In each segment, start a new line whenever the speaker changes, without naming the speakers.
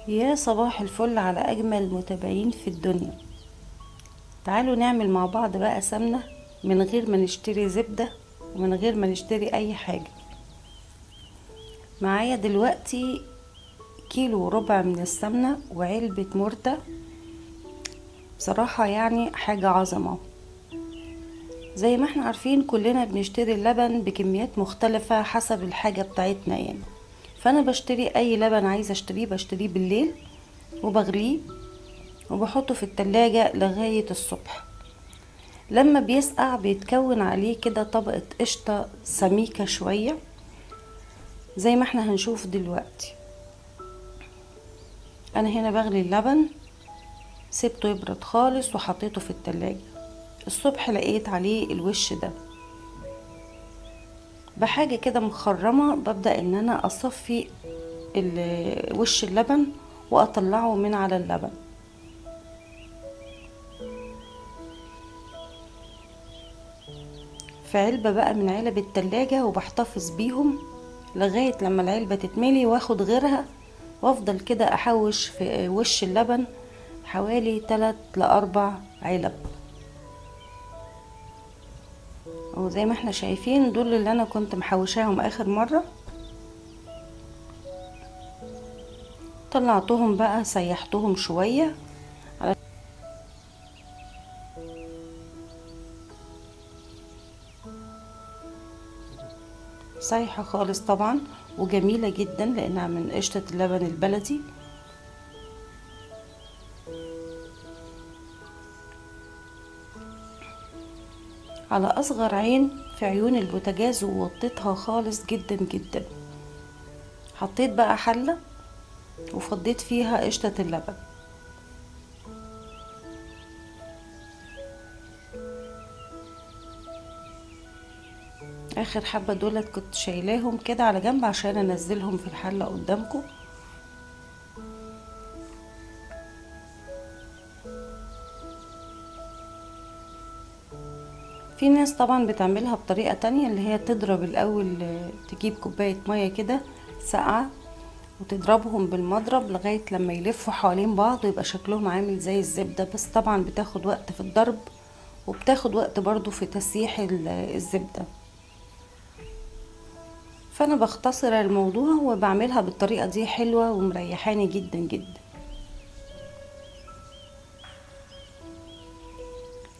يا صباح الفل على أجمل متابعين في الدنيا. تعالوا نعمل مع بعض بقى سمنة من غير ما نشتري زبدة ومن غير ما نشتري أي حاجة. معايا دلوقتي كيلو وربع من السمنة وعلبة مرتة. بصراحة يعني حاجة عظمة. زي ما احنا عارفين كلنا بنشتري اللبن بكميات مختلفة حسب الحاجة بتاعتنا يعني. فأنا بشتري أي لبن عايزة بشتريه بالليل وبغليه وبحطه في التلاجة لغاية الصبح. لما بيسقع بيتكون عليه كده طبقة قشطة سميكة شوية زي ما احنا هنشوف دلوقتي. انا هنا بغلي اللبن، سبته يبرد خالص وحطيته في التلاجة. الصبح لقيت عليه الوش ده بحاجة كده مخرمة، ببدأ ان انا اصفي وش اللبن واطلعه من على اللبن. في علبة بقى من علب التلاجة وبحتفظ بيهم لغاية لما العلبة تتملي واخد غيرها، وافضل كده احوش في وش اللبن حوالي 3 ل4 علب. وزي ما احنا شايفين دول اللي انا كنت محوشاهم اخر مرة. طلعتهم بقى سيحتهم شوية سايحة خالص طبعا، وجميلة جدا لانها من قشطة اللبن البلدي. على اصغر عين في عيون البوتاجاز ووطيتها خالص جدا جدا. حطيت بقى حلة وفضيت فيها قشطة اللبن. اخر حبة دولت كنت شايلاهم كده على جنب عشان انزلهم في الحلة قدامكم. في ناس طبعا بتعملها بطريقة تانية، اللي هي تضرب الاول، تجيب كوباية مية كده ساقعة وتضربهم بالمضرب لغاية لما يلفوا حوالين بعض ويبقى شكلهم عامل زي الزبدة. بس طبعا بتاخد وقت في الضرب وبتاخد وقت برضو في تسييح الزبدة. فانا بختصر الموضوع وبعملها بالطريقة دي، حلوة ومريحاني جدا جدا.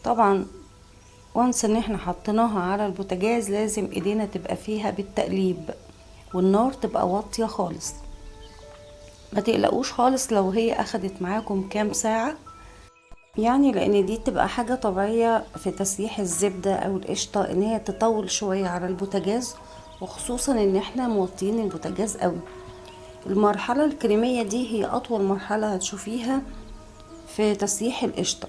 طبعا وانس ان احنا حطيناها على البوتاجاز لازم ايدينا تبقى فيها بالتقليب والنار تبقى واطية خالص. ما تقلقوش خالص لو هي اخدت معاكم كام ساعة يعني، لان دي تبقى حاجة طبيعية في تسييح الزبدة او القشطة ان هي تطول شوية على البوتاجاز، وخصوصا ان احنا موطيين البوتاجاز قوي. المرحلة الكريمية دي هي اطول مرحلة هتشوفيها في تسييح القشطة.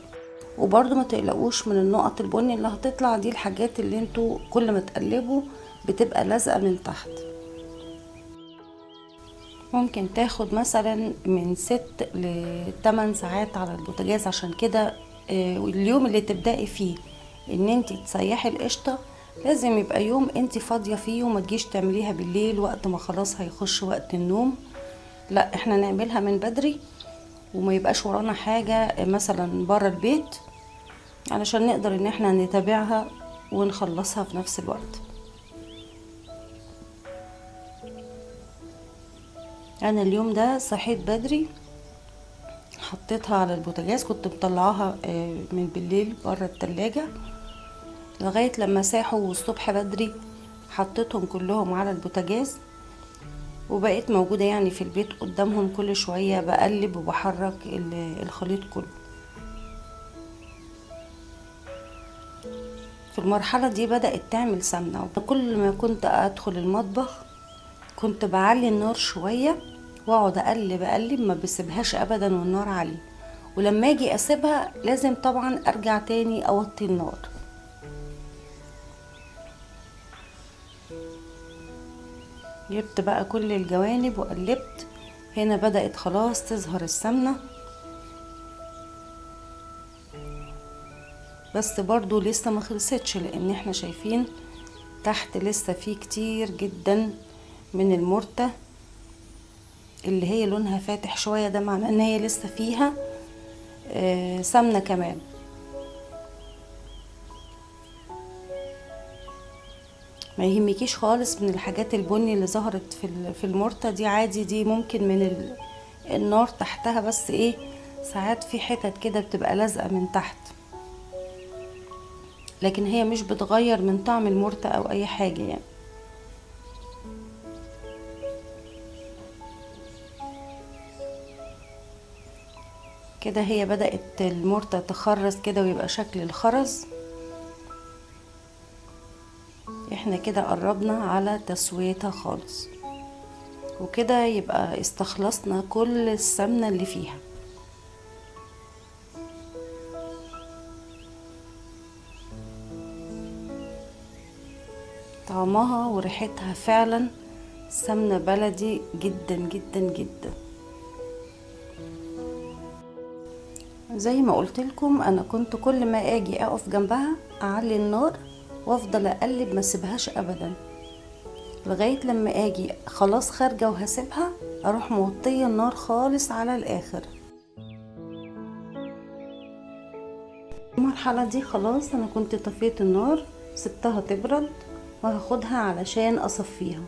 وبرضو ما تقلقوش من النقط البني اللي هتطلع، دي الحاجات اللي انتوا كل ما تقلبوا بتبقى لازقة من تحت. ممكن تاخد مثلا من 6 ل8 ساعات على البوتاجاز. عشان كده اليوم اللي تبدأي فيه ان انت تسيحي القشطة لازم يبقى يوم انت فاضية فيه، وما تجيش تعمليها بالليل وقت ما خلاص هيخش وقت النوم. لا، احنا نعملها من بدري وما يبقاش ورانا حاجة مثلا برا البيت، علشان نقدر ان احنا نتابعها ونخلصها في نفس الوقت. انا اليوم ده صحيت بدري، حطيتها على البوتاجاز، كنت مطلعاها من بالليل برا التلاجة لغاية لما ساحوا، والصبح بدري حطيتهم كلهم على البوتاجاز وبقيت موجودة يعني في البيت قدامهم كل شوية بقلب وبحرك الخليط كله. في المرحلة دي بدأت تعمل سمنة، وكل ما كنت ادخل المطبخ كنت بعلي النار شوية واقعد اقلب ما بسيبهاش ابدا والنار عالية. ولما اجي اسيبها لازم طبعا ارجع تاني اوطي النار. جبت بقى كل الجوانب وقلبت. هنا بدأت خلاص تظهر السمنة، بس برضو لسه ما خلصتش لان احنا شايفين تحت لسه فيه كتير جدا من المرتة. اللي هي لونها فاتح شوية ده معناه ان هي لسه فيها سمنة كمان. ما يهمكيش خالص من الحاجات البني اللي ظهرت في المرتة دي، عادي، دي ممكن من النار تحتها، بس ايه ساعات في حتت كده بتبقى لازقة من تحت، لكن هي مش بتغير من طعم المرتة او اي حاجة يعني. كده هي بدأت المرتة تخرز كده ويبقى شكل الخرز. احنا كده قربنا على تسويتها خالص، وكده يبقى استخلصنا كل السمنة اللي فيها. طعمها وريحتها فعلا سمنة بلدي جدا جدا جدا. زي ما قلت لكم انا كنت كل ما اجي اقف جنبها اعلي النار وافضل اقلب ما اسيبهاش ابدا، لغايه لما اجي خلاص خارجه وهسيبها اروح موطيه النار خالص على الاخر. المرحله دي خلاص انا كنت طفيت النار، سبتها تبرد وهاخدها علشان اصفيها.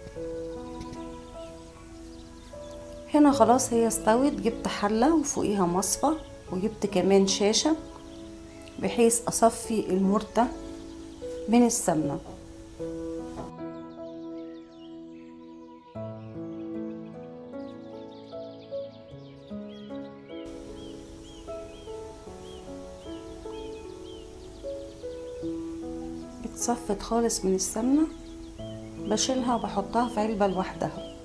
هنا خلاص هي استوت، جبت حله وفوقيها مصفى وجبت كمان شاشه بحيث اصفي المرتة من السمنه. اتصفت خالص من السمنه، بشيلها وبحطها في علبه لوحدها.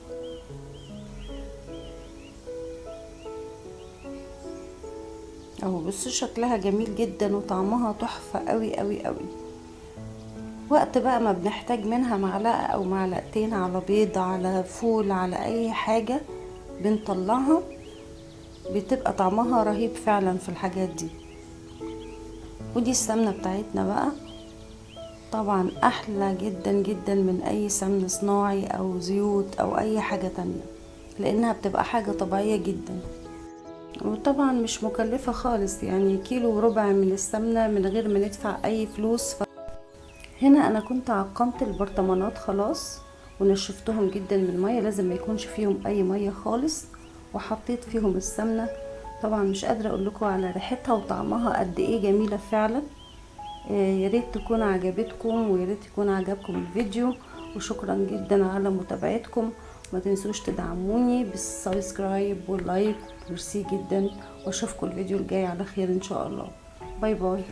اهو بصوا شكلها جميل جدا وطعمها تحفه قوي قوي قوي. وقت بقى ما بنحتاج منها معلقه او معلقتين على بيض على فول على اي حاجه بنطلعها، بتبقى طعمها رهيب فعلا في الحاجات دي. ودي السمنه بتاعتنا بقى، طبعا احلى جدا جدا من اي سمن صناعي او زيوت او اي حاجه تانية، لانها بتبقى حاجه طبيعيه جدا، وطبعا مش مكلفه خالص، يعني كيلو وربع من السمنه من غير ما ندفع اي فلوس. هنا انا كنت عقمت البرطمانات خلاص ونشفتهم جدا من الميه، لازم ما يكونش فيهم اي ميه خالص، وحطيت فيهم السمنه. طبعا مش قادره اقول لكم على ريحتها وطعمها قد ايه جميله فعلا. يا ريت تكون عجبتكم ويا ريت يكون عجبكم الفيديو، وشكرا جدا على متابعتكم. ما تنسوش تدعموني بالسبسكرايب واللايك، ميرسي جدا، واشوفكم الفيديو الجاي على خير ان شاء الله. باي باي.